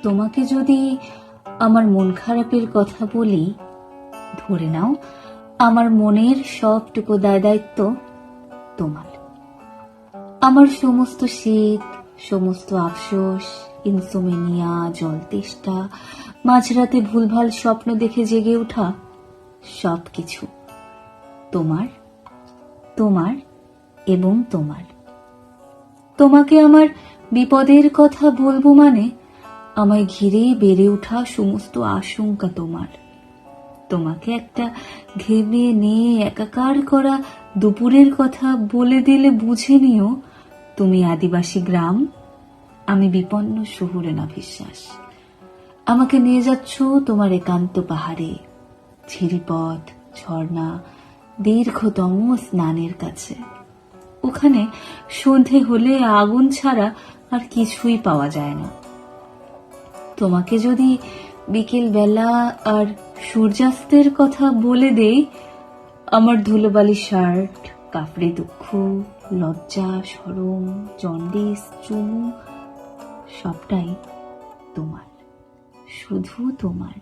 তোমাকে যদি আমার মন খারাপের কথা বলি, ধরে নাও আমার মনের সবটুকু দায়িত্ব তোমার। আমার সমস্ত শীত, সমস্ত আফসোস, ইনসোমেনিয়া, জল তেষ্টা, মাঝরাতে ভুলভাল স্বপ্ন দেখে জেগে ওঠা, সবকিছু তোমার, তোমার এবং তোমার। তোমাকে আমার বিপদের কথা বলবো মানে আমায় ঘিরে বেড়ে ওঠা সমস্ত আশঙ্কা তোমার। তোমাকে একটা ঘেমে নিয়ে একাকার করা দুপুরের কথা বলে দিলে বুঝে নিও তুমি আদিবাসী গ্রাম, আমি বিপন্ন শহুরে না বিশ্বাস। আমাকে নিয়ে যাচ্ছ তোমার একান্ত পাহাড়ে, ঝিরিপথ, ঝর্ণা, দীর্ঘতম স্নানের কাছে। ওখানে সন্ধে হলে আগুন ছাড়া আর কিছুই পাওয়া যায় না। তোমাকে যদি বিকেল বেলা আর সূর্যাস্তের কথা বলে দেই, আমার ধুলোবালি শার্ট, কাপড়ে দুঃখ, লজ্জা, শরম, জন্ডিস, চুমু, সবটাই তোমার, শুধু তোমার।